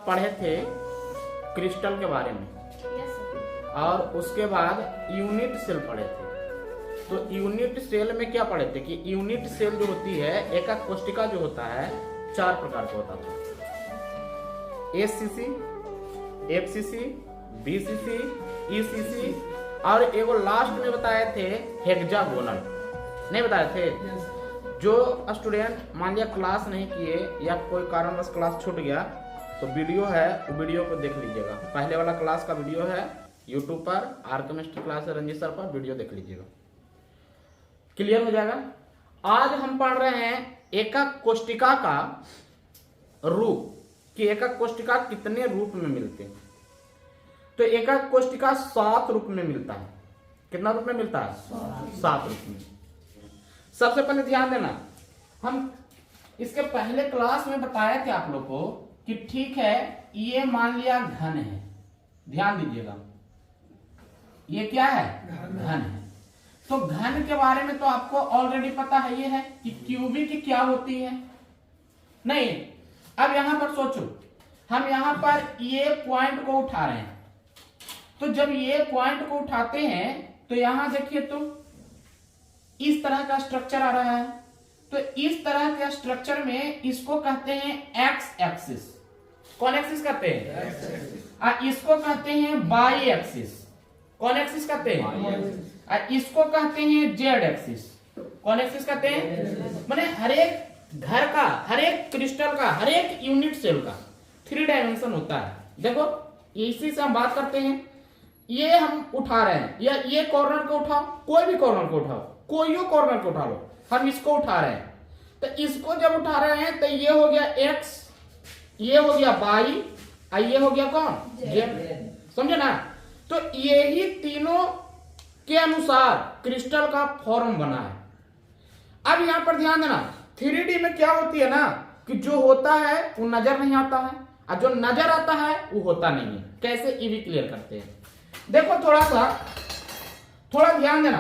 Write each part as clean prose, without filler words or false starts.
पढ़े थे क्रिस्टल के बारे में और उसके बाद यूनिट सेल पढ़े थे। तो यूनिट सेल में क्या पढ़े थे कि यूनिट सेल जो होती है एकक कोशिका जो होता है 4 प्रकार का होता था, एससीसी, एफसीसी, बीसीसी, ईसीसी और एगो लास्ट में बताए थे हेक्सागोनल। नहीं बताए थे? जो स्टूडेंट मान लिया क्लास नहीं किए या कोई कारणवश क्लास छूट गया तो वीडियो है, वो वीडियो को देख लीजिएगा। पहले वाला क्लास का वीडियो है यूट्यूब पर, आर केमिस्ट्री क्लास है रंजीत सर पर, वीडियो देख लीजिएगा, क्लियर हो जाएगा। आज हम पढ़ रहे हैं एकक कोशिका का रूप, कि एकक कोशिका कितने रूप में मिलते हैं। तो एकक कोशिका 7 रूप में मिलता है। कितना रूप में मिलता है? 7 रूप में। सबसे पहले ध्यान देना, हम इसके पहले क्लास में बताया थे आप लोग को कि ठीक है ये मान लिया घन है, ध्यान दीजिएगा, ये क्या है? घन है। तो घन के बारे में तो आपको ऑलरेडी पता है, ये है कि क्यूबिक क्या होती है। नहीं, अब यहां पर सोचो, हम यहां पर ये पॉइंट को उठा रहे हैं, तो जब ये पॉइंट को उठाते हैं तो यहां देखिए तो इस तरह का स्ट्रक्चर आ रहा है। तो इस तरह के स्ट्रक्चर में इसको कहते हैं एक्स एक्सिस। कौन एक्सिस कहते हैं? इसको कहते हैं बाई एक्सिस। कौन एक्सिस कहते हैं? इसको कहते हैं जेड एक्सिस। कौन एक्सिस कहते हैं? माने हर एक घर का, हर एक क्रिस्टल का, हर एक यूनिट सेल का 3 डायमेंशन होता है। देखो इसी से हम बात करते हैं। ये हम उठा रहे हैं, या ये कॉर्नर को उठाओ, कोई भी कॉर्नर को उठाओ, कोई कॉर्नर को उठा लो, हम इसको उठा रहे हैं। तो इसको जब उठा रहे हैं तो ये हो गया एक्स, ये हो गया बाई, और ये हो गया कौन? जेड। समझे ना? तो यही तीनों के अनुसार क्रिस्टल का फॉर्म बना है। अब यहां पर ध्यान देना, 3D में क्या होती है ना कि जो होता है वो नजर नहीं आता है, और जो नजर आता है वो होता नहीं है। कैसे, ये भी क्लियर करते हैं। देखो थोड़ा ध्यान देना,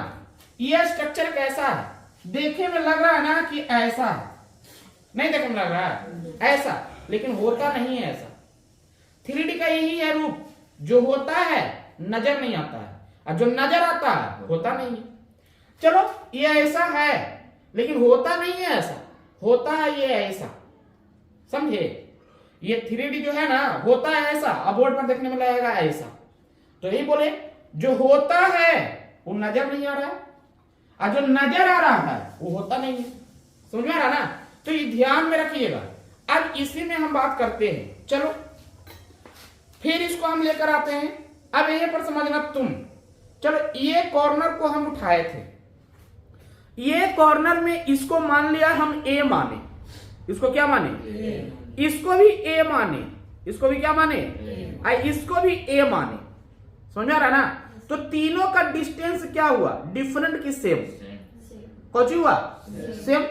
ये स्ट्रक्चर कैसा है? देखे में लग रहा है ना कि ऐसा है, नहीं देखने में लग रहा है ऐसा, लेकिन होता नहीं है ऐसा। 3D का यही है रूप, जो होता है नजर नहीं आता है, और जो नजर आता है होता नहीं है। चलो ये ऐसा है लेकिन होता नहीं है ऐसा, होता है ये ऐसा। समझे? ये 3D जो है ना होता है ऐसा, अब बोर्ड पर देखने में लगेगा ऐसा। तो यही बोले जो होता है वो नजर नहीं आ रहा है, और जो नजर आ रहा है वो होता नहीं है। समझ में आ रहा ना? तो ये ध्यान में रखिएगा। अब इसी में हम बात करते हैं। चलो फिर इसको हम लेकर आते हैं। अब यहीं पर समझना तुम। चलो ये कॉर्नर को हम उठाए थे, ये कॉर्नर में इसको मान लिया हम ए माने, इसको क्या माने? इसको भी ए माने, इसको भी क्या माने? इसको भी ए माने। समझ में आ रहा ना? तो तीनों का डिस्टेंस क्या हुआ? डिफरेंट की सेम। कौन हुआ? सेम।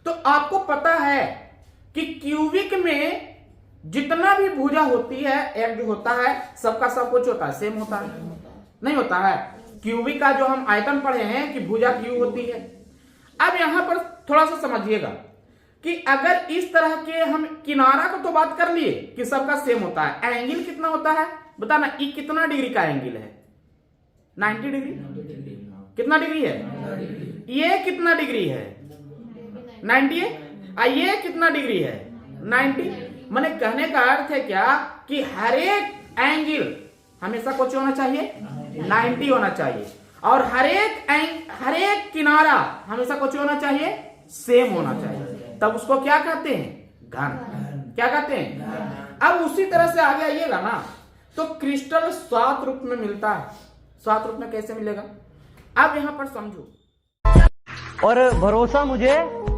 तो आपको पता है कि क्यूबिक में जितना भी भुजा होती है, एक जो होता है सबका सब कुछ होता है सेम होता है, नहीं होता है? क्यूबिक का जो हम आयतन पढ़े हैं कि भुजा क्यू होती है। अब यहां पर थोड़ा सा समझिएगा कि अगर इस तरह के हम किनारा को तो बात कर लिए कि सबका सेम होता है, एंगल कितना होता है बताना? ये कितना डिग्री का एंगल है? 90 डिग्री। कितना डिग्री है? ये कितना डिग्री है? 90 है। ये कितना डिग्री है? 90। मैंने कहने का अर्थ है क्या कि हर एक एंगल हमेशा कुछ होना चाहिए 90 होना चाहिए, और हर एक किनारा हमेशा कुछ होना चाहिए सेम होना चाहिए। तब उसको क्या कहते हैं? घन। क्या कहते हैं? अब उसी तरह से आगे आइएगा ना, तो क्रिस्टल 7 रूप में मिलता है। 7 रूप में कैसे मिलेगा? अब यहां पर समझो। और भरोसा मुझे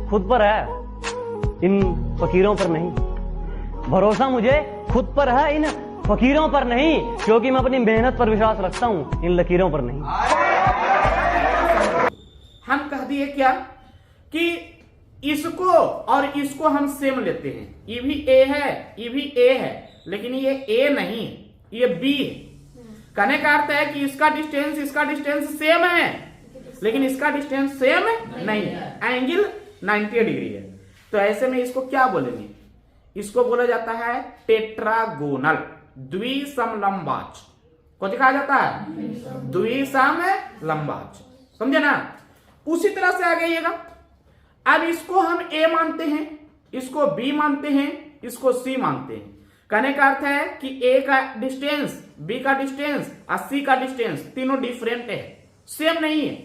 खुद पर है, इन फकीरों पर नहीं। भरोसा मुझे खुद पर है, इन फकीरों पर नहीं, क्योंकि मैं अपनी मेहनत पर विश्वास रखता हूं, इन लकीरों पर नहीं। हम कह दिए क्या कि इसको और इसको हम सेम लेते हैं। ये भी ए है, ये भी ए है, लेकिन ये ए नहीं, ये बी है। कहने का अर्थ है कि इसका डिस्टेंस सेम है, लेकिन इसका डिस्टेंस सेम नहीं है। एंगल 90 डिग्री है। तो ऐसे में इसको क्या बोलेंगे? इसको बोला जाता है टेट्रागोनल, द्विसमलंबाच। को कहा जाता है द्विसमलंबाच, समझे ना। उसी तरह से आगे आइएगा, अब इसको हम ए मानते हैं, इसको बी मानते हैं, इसको सी मानते हैं। कहने का अर्थ है कि ए का डिस्टेंस, बी का डिस्टेंस और सी का डिस्टेंस तीनों डिफरेंट है, सेम नहीं है,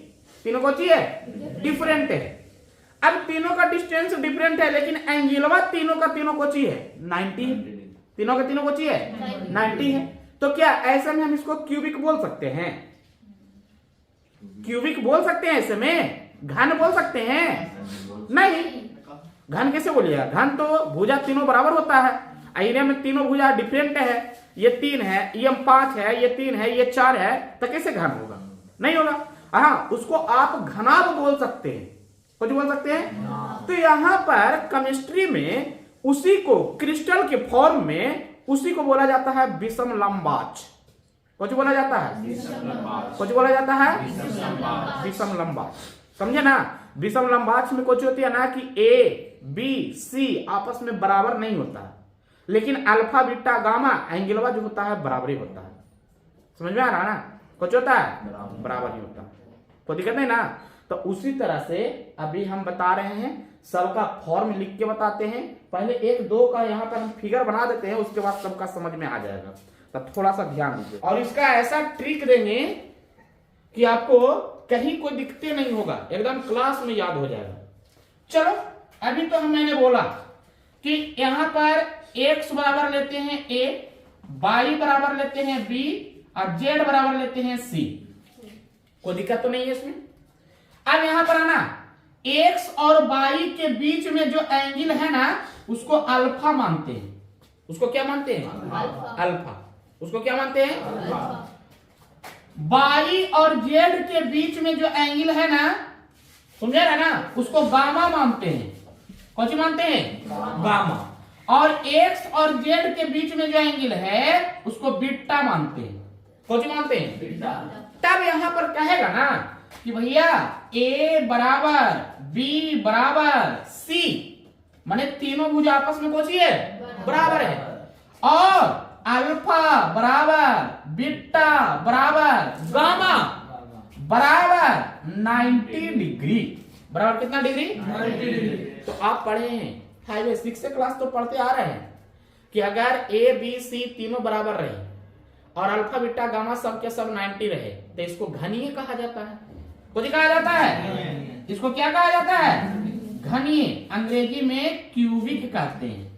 तीनों को चाहिए डिफरेंट है। अब तीनों का डिस्टेंस डिफरेंट है, लेकिन एंगलवा तीनों का तीनों को चाहिए 90, तीनों का तीनों को चाहिए 90 है। तो क्या ऐसे में हम इसको क्यूबिक बोल सकते हैं? क्यूबिक बोल सकते हैं ऐसे में? घन बोल सकते हैं? नहीं, घन कैसे बोलिएगा? घन तो भुजा तीनों बराबर होता है, आईने में तीनों भुजा डिफरेंट है, ये 3 है, ये 5 है, ये 3 है, ये 4 है, तो कैसे घन होगा? नहीं होगा। हाँ, उसको आप घनाभ बोल सकते हैं, कुछ बोल सकते हैं। तो यहां पर केमिस्ट्री में उसी को क्रिस्टल के फॉर्म में उसी को बोला जाता है विषमलंबाच। कुछ बोला जाता है, कुछ बोला जाता है विषमलंबाच, समझे ना। विषमलंबाच में कुछ होती है ना कि ए बी सी आपस में बराबर नहीं होता है, लेकिन अल्फा बीटा गामा एंगलवा जो होता है बराबरी होता है। समझ में आ रहा ना? कुछ होता है बराबर ही होता है, कोई दिक्कत नहीं ना। तो उसी तरह से अभी हम बता रहे हैं, सबका फॉर्म लिख के बताते हैं। पहले 1 2 का यहाँ पर हम फिगर बना देते हैं, उसके बाद सबका समझ में आ जाएगा। तो थोड़ा सा ध्यान दीजिए, और इसका ऐसा ट्रिक देंगे कि आपको कहीं कोई दिक्कत नहीं होगा, एकदम क्लास में याद हो जाएगा। चलो, अभी तो मैंने बोला कि यहां पर x बराबर लेते हैं a, y बराबर लेते हैं b और z बराबर लेते हैं c। कोई दिक्कत तो नहीं है इसमें। अब यहां पर आना, x और y के बीच में जो एंगल है ना, उसको अल्फा मानते हैं। उसको क्या मानते हैं? अल्फा। उसको क्या मानते हैं? y और z के बीच में जो एंगल है ना, समझे ना, उसको गामा मानते हैं। कौन सी मानते हैं? गामा। और x और z के बीच में जो एंगल है उसको बीटा मानते हैं। कौन सी मानते हैं? बीटा। तब यहां पर कहेगा ना कि भैया a बराबर b बराबर c, माने तीनों भुजा आपस में कौन सी है? बराबर है। और अल्फा बराबर बीटा बराबर गामा बराबर 90 डिग्री। बराबर कितना डिग्री? 90 डिग्री। तो आप पढ़े हैं 5 या 6 क्लास तो पढ़ते आ रहे हैं कि अगर ए बी सी तीनों बराबर रहे और अल्फा बीटा गामा सब के सब 90 रहे, तो इसको घनीय कहा जाता है। कुछ कहा जाता है? इसको क्या कहा जाता है? घनीय। अंग्रेजी में क्यूबिक कहते हैं।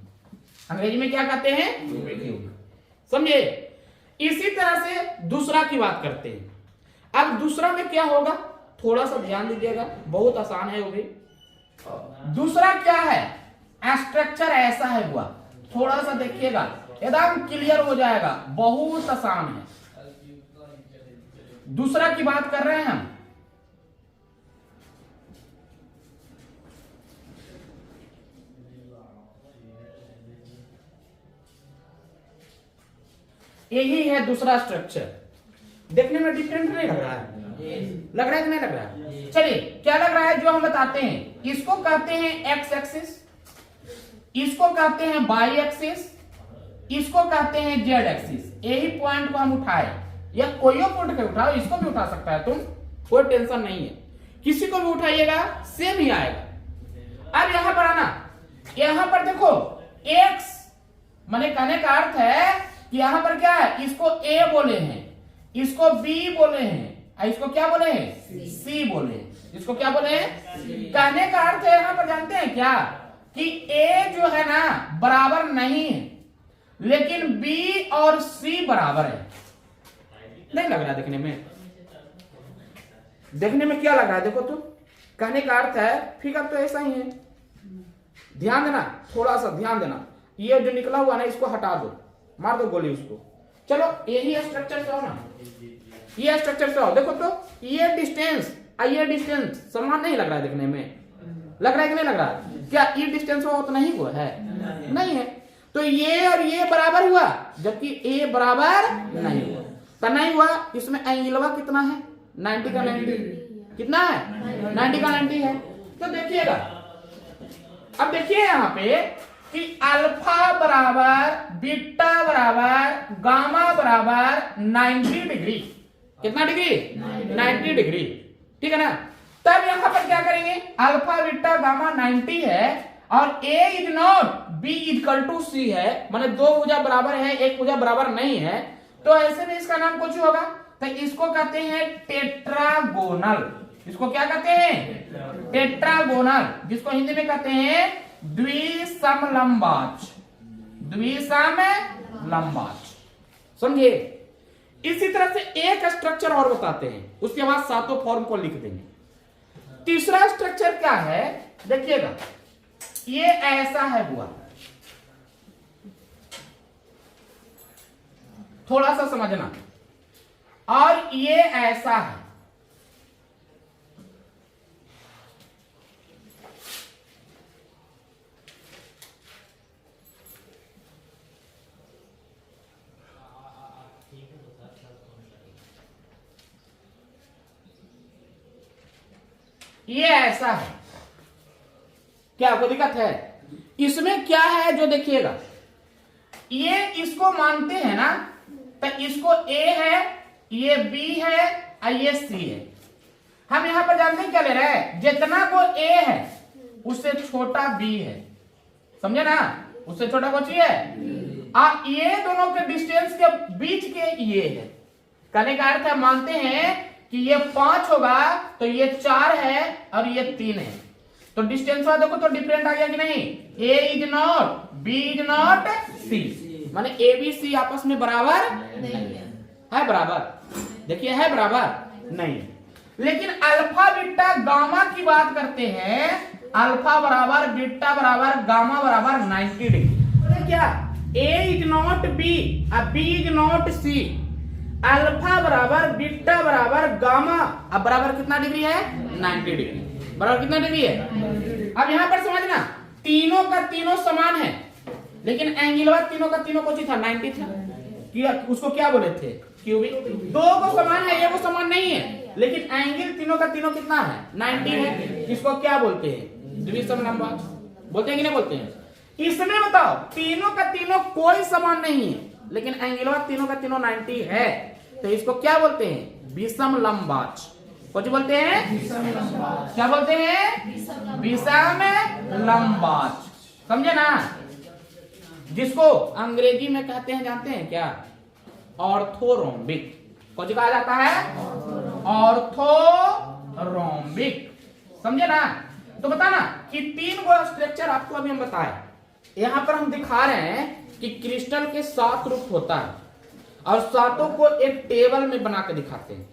अंग्रेजी में क्या कहते हैं? क्यूबिक। समझे? इसी तरह से दूसरा की बात करते हैं। अब दूसरा में क्या होगा, थोड़ा सा ध्यान दीजिएगा, बहुत आसान है वो भी। दूसरा क्या है? स्ट्रक्चर ऐसा है हुआ, थोड़ा सा देखिएगा, एकदम क्लियर हो जाएगा, बहुत आसान है। दूसरा की बात कर रहे हैं हम। यही है दूसरा स्ट्रक्चर। देखने में डिफरेंट नहीं लग रहा है? लग रहा है कि नहीं लग रहा है? चलिए, क्या लग रहा है जो हम बताते हैं। इसको कहते हैं एक्स एक्सिस, इसको कहते हैं वाई एक्सिस, इसको कहते हैं जेड एक्सिस। यही पॉइंट को हम उठाए, या कोई पॉइंट को उठाओ, इसको भी उठा सकता है तुम, कोई टेंशन नहीं है, किसी को भी उठाइएगा सेम ही आएगा। अब यहां पर आना, यहां पर देखो एक्स, माने कहने का अर्थ है कि यहां पर क्या है, इसको ए बोले हैं, इसको बी बोले हैं, इसको क्या बोले हैं? सी बोले हैं। इसको क्या बोले हैं? कहने का अर्थ है यहां पर जानते हैं क्या कि ए जो है ना बराबर नहीं है, लेकिन बी और सी बराबर है। नहीं लग रहा देखने में? देखने में क्या लग रहा है? देखो तो, कहने का अर्थ है फिगर तो ऐसा ही है। ध्यान देना, थोड़ा सा ध्यान देना, ये जो निकला हुआ ना इसको हटा दो, मार दो गोली उसको। चलो, यही स्ट्रक्चर से हो ना, ये स्ट्रक्चर से हो। देखो तो, ये डिस्टेंस और ये डिस्टेंस समान नहीं लग रहा है देखने में? लग रहा है कि नहीं लग रहा? क्या ये डिस्टेंस हुआ तो नहीं हुआ है? नहीं है। तो ये और ये बराबर हुआ, जबकि ए बराबर नहीं हुआ। तो नहीं हुआ, इसमें एंगलवा कितना है? 90 का 90। कितना है? 90 का 90 है। तो देखिएगा, अब देखिए यहाँ पे कि अल्फा बराबर बीटा बराबर गामा बराबर 90 डिग्री। कितना डिग्री? 90 डिग्री। ठीक है ना। तब यहां पर क्या करेंगे, अल्फा बीटा गामा 90 है और A is not B equal to C है, माने दो भुजा बराबर है एक भुजा बराबर नहीं है, तो ऐसे में इसका नाम कुछ होगा, तो इसको कहते हैं टेट्रागोनल। इसको क्या कहते हैं? टेट्रागोनल, जिसको हिंदी में कहते हैं द्विसमलंबाच। द्विसमलंबाच, समझे। इसी तरह से एक स्ट्रक्चर और बताते हैं, उसके बाद सातों फॉर्म को लिख देंगे। तीसरा स्ट्रक्चर क्या है देखिएगा, ये ऐसा है हुआ, थोड़ा सा समझना, और ये ऐसा है। ये ऐसा है। क्या आपको दिक्कत है? इसमें क्या है जो देखिएगा, ये इसको मानते हैं ना, तो इसको ए है, ये बी है और ये सी है। हम यहां पर जानते हैं क्या ले रहे हैं, जितना को ए है उससे छोटा बी है, समझे ना, उससे छोटा कौन सी है, और ये दोनों के डिस्टेंस के बीच के ये है। कहने का अर्थ है मानते हैं कि ये 5 होगा तो ये 4 है और ये 3 है, तो डिस्टेंस वाला देखो तो डिफरेंट आ गया कि नहीं, A is not B is not C, माने ए बी सी आपस में बराबर नहीं है बराबर, देखिए है बराबर नहीं। लेकिन अल्फा बीटा गामा की बात करते हैं, अल्फा बराबर बीटा बराबर गामा बराबर 90 डिग्री। क्या ए इज नॉट बी और B is not C, alpha बराबर बीटा बराबर गामा, अब बराबर कितना डिग्री है, 90 डिग्री। बराबर कितना डिग्री है? अब यहां पर समझना, तीनों का तीनों समान है, लेकिन एंगल तीनों का तीनों कौन सी था, 90 था। उसको क्या बोले थे, क्यूबिक। दो को समान है, ये को समान नहीं है, लेकिन एंगल तीनों का तीनों कितना है, 90 है। इसको क्या बोलते हैं, द्विसमलंबाच बोलते हैं कि नहीं बोलते हैं। इसमें बताओ तीनों का तीनों कोई समान नहीं है, लेकिन एंगल तीनों का तीनों 90 है, तो इसको क्या बोलते हैं, विषमलंबाच। कुछ बोलते हैं, क्या बोलते हैं, विषमलंबाच, समझे ना। जिसको अंग्रेजी में कहते हैं जानते हैं क्या, ऑर्थोरोम्बिक। कुछ कहा जाता है, ऑर्थोरोम्बिक, समझे ना। तो बताना कि 3 गो स्ट्रक्चर आपको अभी हम बताए, यहां पर हम दिखा रहे हैं कि क्रिस्टल के 7 रूप होता है और 7 को एक टेबल में बना के दिखाते हैं।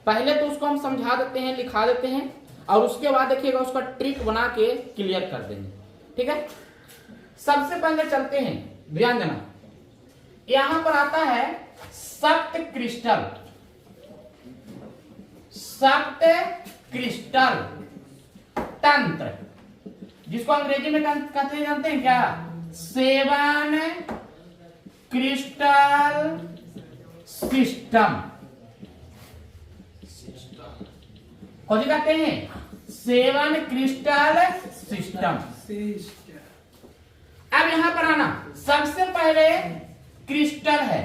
पहले तो उसको हम समझा देते हैं, लिखा देते हैं, और उसके बाद देखिएगा उसका ट्रिक बना के क्लियर कर देंगे। ठीक है, सबसे पहले चलते हैं, ध्यान देना, यहां पर आता है सप्त क्रिस्टल। सप्त क्रिस्टल तंत्र, जिसको अंग्रेजी में कहते हैं जानते हैं क्या, 7 क्रिस्टल सिस्टम। कौन कहते हैं, 7 क्रिस्टल सिस्टम। अब यहां पर आना, सबसे पहले क्रिस्टल है,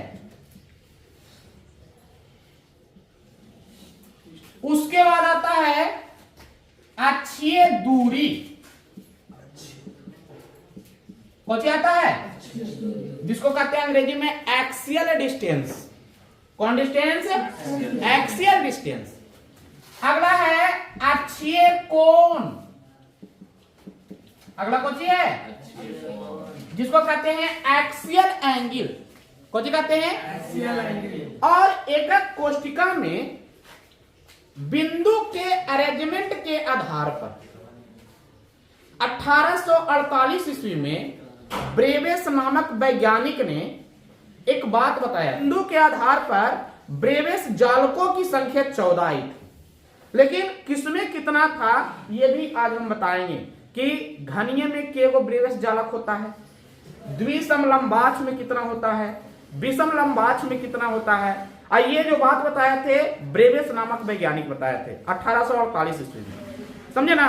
उसके बाद आता है अक्षीय दूरी। कौन आता है, जिसको कहते हैं अंग्रेजी में एक्सियल डिस्टेंस। कौन डिस्टेंस, एक्सियल डिस्टेंस। अगला है अक्षीय कोण। अगला कौन सी है, जिसको कहते हैं एक्सियल एंगल। कौन सी कहते हैं, एक्सियल एंगल। और एकक कोष्टिका में बिंदु के अरेंजमेंट के आधार पर 1848 ईस्वी में ब्रेवेस नामक वैज्ञानिक ने एक बात बताया, बिंदु के आधार पर ब्रेवेस जालकों की संख्या 14 आई थी, लेकिन किसमें कितना था यह भी आज हम बताएंगे कि घनीय में केवल ब्रेवेस जालक होता है, द्विसमलंबाच में कितना होता है, विषमलंबाच में कितना होता है। और ये जो बात बताए थे ब्रेवेस नामक वैज्ञानिक बताए थे 1848 ईस्वी में, समझे ना।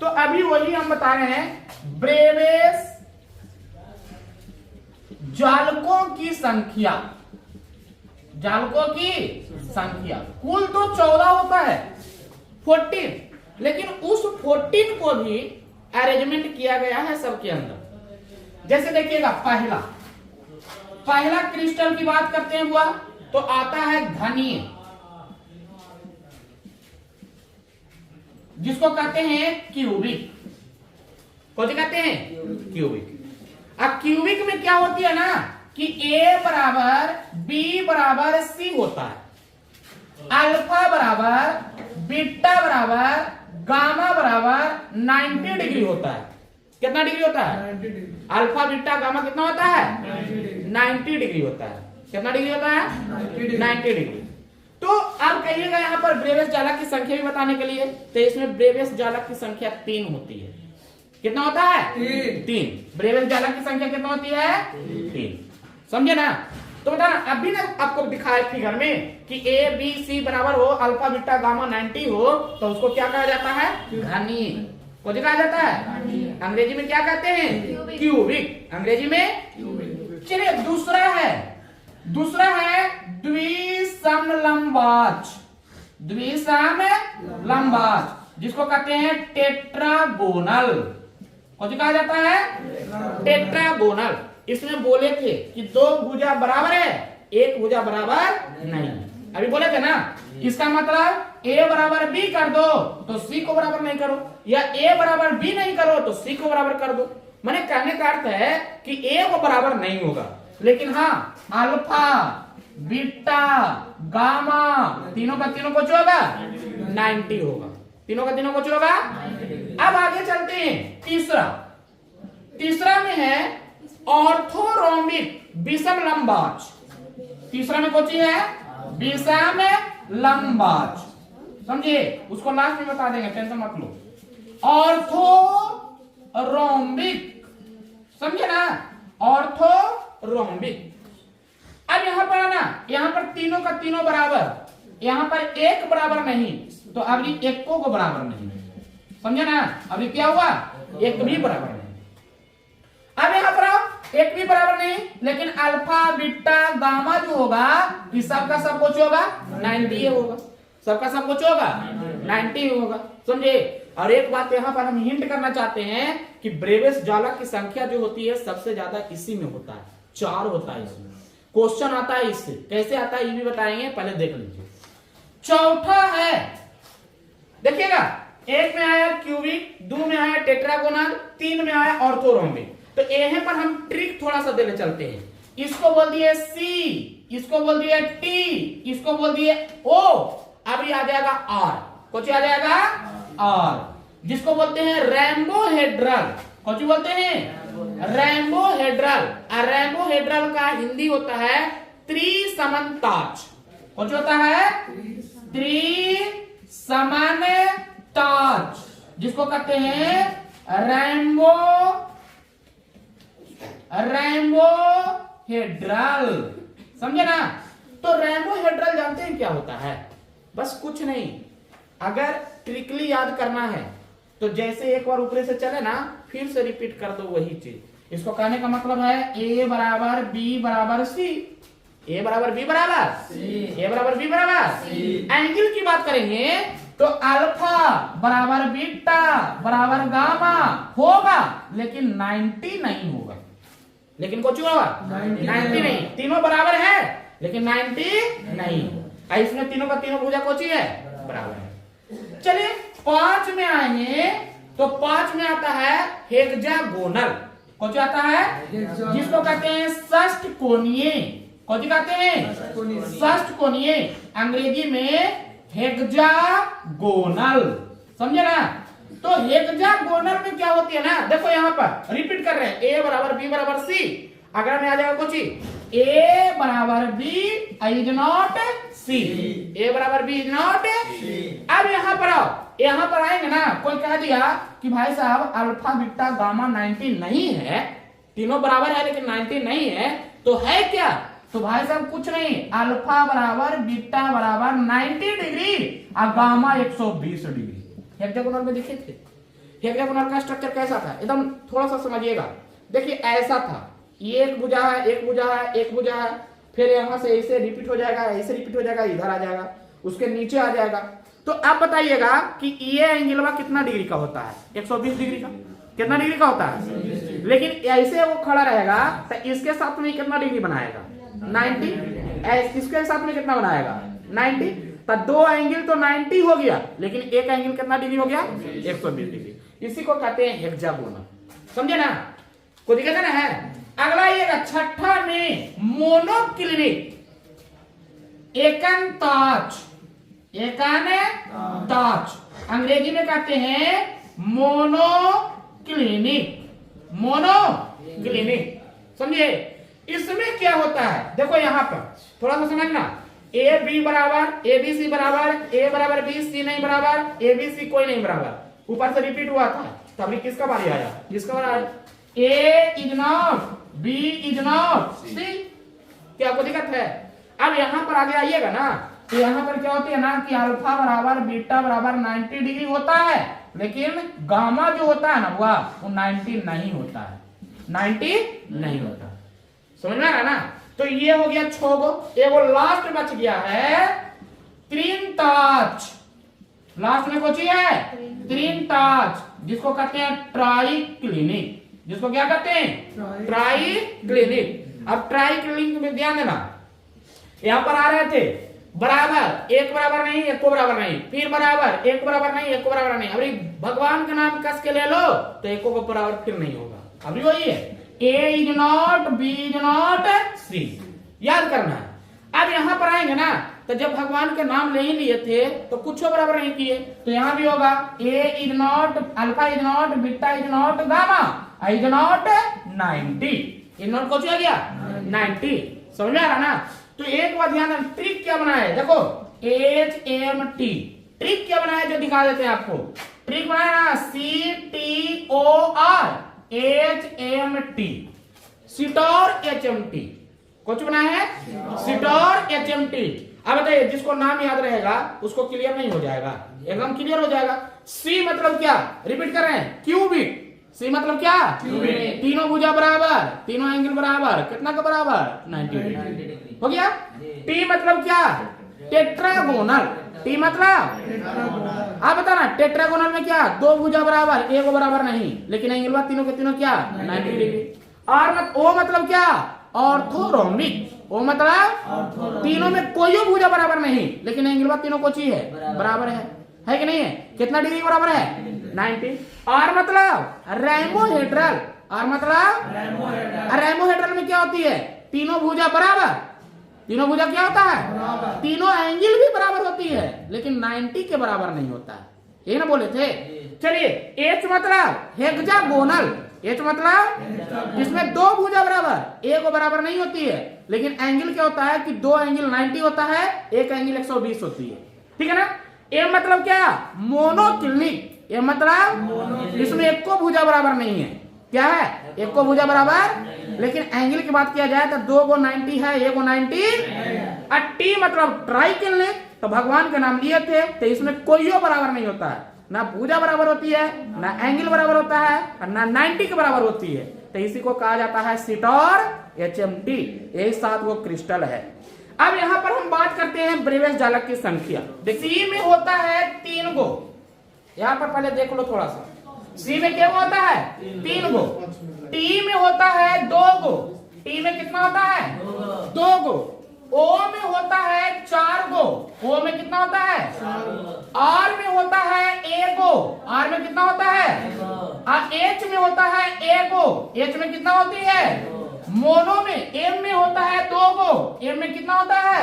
तो अभी वही हम बता रहे हैं, ब्रेवेस जालकों की संख्या, जालकों की संख्या कुल तो 14 होता है 14, लेकिन उस 14 को भी अरेंजमेंट किया गया है सबके अंदर। जैसे देखिएगा पहला क्रिस्टल की बात करते हैं हुआ तो आता है घनीय, जिसको कहते हैं क्यूबिक। कौन कहते हैं? क्यूबिक। अब क्यूबिक में क्या होती है ना कि A बराबर B बराबर C होता है, अल्फा बराबर बीटा बराबर गामा बराबर 90 डिग्री होता है। कितना डिग्री होता है? अल्फा बीटा गामा कितना होता है? 90 डिग्री होता है। कितना डिग्री होता है? 90 डिग्री। तो अब कहिएगा यहाँ पर ब्रेवियस जालक की संख्या भी बताने के लिए, तो इसमें ब्रेवियस जालक की संख्या 3 होती है। कितना होता है? 3। ब्रेवियस जालक की संख्या कितना होती है? 3। समझे ना? तो बता ना, अभी ना आपको दिखाए फिगर में कि A B C बराबर हो, अल्फा बीटा गामा 90 हो, तो उसको क्या कहा जाता है? घनीय। को कहा जाता है? अंग्रेजी में क्या कहते हैं? क्यूबिक। अंग्रेजी में। चलिए दूसरा है द्विसमलंबाच। द्विसमलंबाच जिसको कहते हैं टेट्रागोनल। कौन कहा जाता है? टेट्रागोनल। इसमें बोले थे कि 2 भुजा बराबर है, 1 भुजा बराबर नहीं। अभी बोले थे ना, इसका मतलब A बराबर B कर दो तो C को बराबर नहीं करो, या A बराबर B नहीं करो तो C को बराबर कर दो। मैंने कहने का अर्थ है कि A को बराबर नहीं होगा, लेकिन हाँ अल्फा बीटा गामा तीनों का तीनों कुछ होगा 90 होगा। तीनों का तीनों कुछ होगा। अब आगे चलते हैं। तीसरा में है ऑर्थोरोम्बिक विषम लंबाच। तीसरा में कौन सी है? विषम लंबाच। समझिए, उसको लास्ट में बता देंगे, टेंशन मत लो। ऑर्थोरोम्बिक, समझे ना? ऑर्थोरोम्बिक। अब यहां पर है ना, यहां पर तीनों का तीनों बराबर, यहां पर एक बराबर नहीं, तो अब ये एक को बराबर नहीं। समझे ना? अभी क्या हुआ? एक भी बराबर नहीं। अब यहां पर एक भी बराबर नहीं, लेकिन अल्फा बीटा गामा जो होगा इस सबका सब कुछ होगा 90 होगा। सबका सब कुछ होगा 90 होगा। समझे? और एक बात यहां पर हम हिंट करना चाहते हैं कि ब्रेवियस जालक की संख्या जो होती है सबसे ज्यादा इसी में होता है, 4 होता है। इसमें क्वेश्चन आता है, इससे कैसे आता है ये भी बताएंगे, पहले देख लीजिए। चौथा है, देखिएगा, 1 में आया क्यूबिक, 2 में आया टेट्रागोनल, 3 में आया ऑर्थोरोम्बिक। तो यहां पर हम ट्रिक थोड़ा सा देने चलते हैं। इसको बोल दिए C, इसको बोल दिए T, इसको बोल दिए O, अभी आ जाएगा R। कुछ आ जाएगा R, जिसको बोलते हैं रैम्बोहेड्रल। कौन बोलते हैं? रैम्बोहेड्रल। और रैम्बोहेड्रल का हिंदी होता है त्रिसमनताच। कौन होता है? त्रिसमनताच, जिसको कहते हैं रैम्बोहेड्रल। समझे ना? तो रैम्बोहेड्रल जानते हैं क्या होता है? बस कुछ नहीं, अगर ट्रिकली याद करना है तो जैसे एक बार ऊपर से चले ना, फिर से रिपीट कर दो वही चीज। इसको कहने का मतलब है A बराबर B बराबर C, A बराबर B बराबर C, A बराबर B बराबर C। एंगल की बात करेंगे तो अल्फा बराबर बीटा बराबर गामा होगा, लेकिन 90 नहीं होगा। लेकिन कुछ होगा 90 नहीं। तीनों बराबर है लेकिन 90 नहीं। इसमें तीनों का तीनों भुजा कौन सी है? बराबर है। चलिए 5 में आएंगे तो 5 में आता है हेक्सागोनल। कौन सा आता है? जिसको कहते हैं षष्ठकोणीय। कौन सी कहते हैं? षष्ठकोणीय। अंग्रेजी में हेक्सागोनल। समझे ना? तो हेक्सागोनल में क्या होती है ना, देखो यहां पर रिपीट कर रहे हैं, A बराबर B बराबर C। अगर में आ जाएगा कुछ A बराबर B is not C, A बराबर B इज नॉट C। अब यहां पर आओ, यहां पर आएंगे ना, कोई कह दिया कि भाई साहब अल्फा बीटा गामा 90 नहीं है, तीनों बराबर है लेकिन 90 नहीं है, तो है क्या? तो भाई साहब कुछ नहीं, अल्फा बराबर बीटा बराबर 90 डिग्री और गामा 120 डिग्री। हेक्सागोनल में देखे थे हेक्सागोनल का स्ट्रक्चर कैसा था? एकदम थोड़ा सा समझिएगा। देखिए ऐसा था, ये एक भुजा है, एक भुजा है, एक भुजा है, फिर यहां से ऐसे रिपीट हो जाएगा, ऐसे रिपीट हो जाएगा, इधर आ जाएगा, उसके नीचे आ जाएगा। तो अब बताइएगा कि ये एंगल कितना डिग्री का होता है? 120 डिग्री का। कितना डिग्री का होता है? लेकिन ऐसे वो खड़ा रहेगा तो इसके साथ में कितना डिग्री बनाएगा? 90। इसके साथ में कितना बनाएगा? 90। तो दो एंगल तो 90 हो गया, लेकिन एक एंगल कितना डिग्री हो गया? 120 डिग्री। इसी को कहते हैं हेक्सागोनल। समझे ना? कोई दिक्कत है ना? है। अगला ये छठा में मोनोक्लिनिक, एकांताच। एकांताच अंग्रेजी में कहते हैं मोनोक्लिनिक। मोनोक्लिनिक, समझिए। इसमें क्या होता है? देखो यहां पर थोड़ा सा समझना। ए बी बराबर, ए बी सी बराबर, ए बराबर बी, सी नहीं बराबर, ए बी सी कोई नहीं बराबर। ऊपर से रिपीट हुआ था, तभी किसका बारी आया? जिसका बारी आया। A is not, B is not, C. क्या कोई दिक्कत है? अब यहां पर आगे आइएगा ना, तो यहां पर क्या होती है ना कि अल्फा बराबर बीटा बराबर 90 डिग्री होता है, लेकिन गामा जो होता है ना वो 90 नहीं होता है। 90 नहीं होता। समझ में आ रहा ना? तो ये हो गया 6 गो। एगो लास्ट बच गया है त्रिंताच। लास्ट में कुछ है त्रिंताच, जिसको कहते हैं ट्राइक्लिनिक। जिसको क्या कहते हैं? ट्राइक्लिनिक। अब ट्राइक्लिनिक में ध्यान देना, यहां पर आ रहे थे बराबर, एक बराबर नहीं, एक को बराबर नहीं, फिर बराबर, एक बराबर नहीं, एक को बराबर नहीं। अभी भगवान का नाम कस के ले लो तो एक को बराबर फिर नहीं होगा। अभी वही है, A is not, B is not, C. याद करना है। अब यहां पर आएंगे ना, तो जब भगवान के नाम ले ही लिए थे तो कुछ बराबर नहीं किए, तो यहां भी होगा A is not, alpha is not, beta is not, gamma is not 90। Is not कुछ हो गया 90। समझ में आ रहा ना? तो एक बात ध्यान देना, ट्रिक क्या बनाया है? देखो HMT ट्रिक क्या बनाया जो दिखा देते हैं आपको। ट्रिक बनाया ना, CTOR HMT, सिटोर HMT। कुछ बनाया है सिटोर HMT। अब बताइए, जिसको नाम याद रहेगा उसको क्लियर नहीं हो जाएगा? एकदम क्लियर हो जाएगा। C मतलब क्या? रिपीट कर रहे हैं, क्यूबिक। C मतलब क्या? क्यूबिक। तीनों भुजा बराबर, तीनों एंगल बराबर, कितना का बराबर? 90 डिग्री। हो गया। T मतलब क्या? टेट्रागोनल। T मतलब आप बता ना, टेट्रागोनल में क्या? दो भुजा बराबर, एक बराबर नहीं, लेकिन एंगल तीनों के तीनों क्या? 90 डिग्री। O मतलब क्या? ऑर्थोरोमिक। O मतलब तीनों में कोई भुजा बराबर नहीं, लेकिन एंगल तीनों को है बराबर है कि नहीं है? कितना डिग्री बराबर है? 90। R मतलब रेमोहेड्रल। R मतलब रेमोहेड्रल में क्या होती है? तीनों भुजा बराबर। तीनों भुजा क्या होता है? तीनों एंगल भी बराबर होती है, लेकिन 90 के बराबर नहीं होता है। ये ना बोले थे। चलिए, H मतलब हेक्सागोनल। H मतलब इसमें दो भुजा बराबर, एक बराबर नहीं होती है, लेकिन एंगल क्या होता है कि दो एंगल 90 होता है, एक एंगल 120 होती है। ठीक है ना? M मतलब क्या? मोनोक्लिनिक। M मतलब इसमें एक को भुजा बराबर नहीं है। क्या है? एक को भुजा बराबर, लेकिन एंगल की बात किया जाए तो दो को 90 है, एक को 90। T मतलब ट्राइक्लिनिक, तो भगवान के नाम लिए थे, तो इसमें कोई बराबर नहीं होता है, ना भुजा बराबर होती है, ना एंगल बराबर होता है, और ना 90 के बराबर होती है। तो इसी को कहा जाता है सिटोर HMT। यही 7 गो क्रिस्टल है। अब यहाँ पर हम बात करते हैं ब्रेवियस जालक की संख्या। देखिए, C में होता है 3 गो। यहाँ पर पहले देख लो थोड़ा सा। C में क्या होता है? 3 गो। T में होता है 2 गो। T में कितना होता है? 2 गो। O में होता है 4 गो। O में कितना होता है? R में होता है 1 गो। R में कितना होता है? H में होता है 1 गो। H में कितना होती है? मोनो में। M में होता है 2 गो। M में कितना होता है?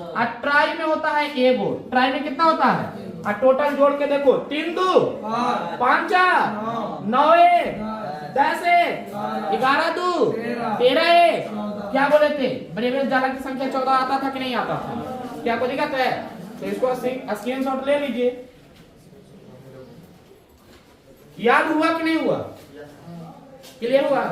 और ट्राई में होता है 1 गो। ट्राई में कितना होता है? और टोटल जोड़ के देखो, 3 2 5 9 1 10 1 11 2 13 1। क्या बोले थे? ब्रेवियस जालक की संख्या 14 आता था कि नहीं आता था? क्या कोई दिक्कत है? तो इसको स्क्रीनशॉट ले लीजिए। याद हुआ कि नहीं हुआ? क्लियर हुआ?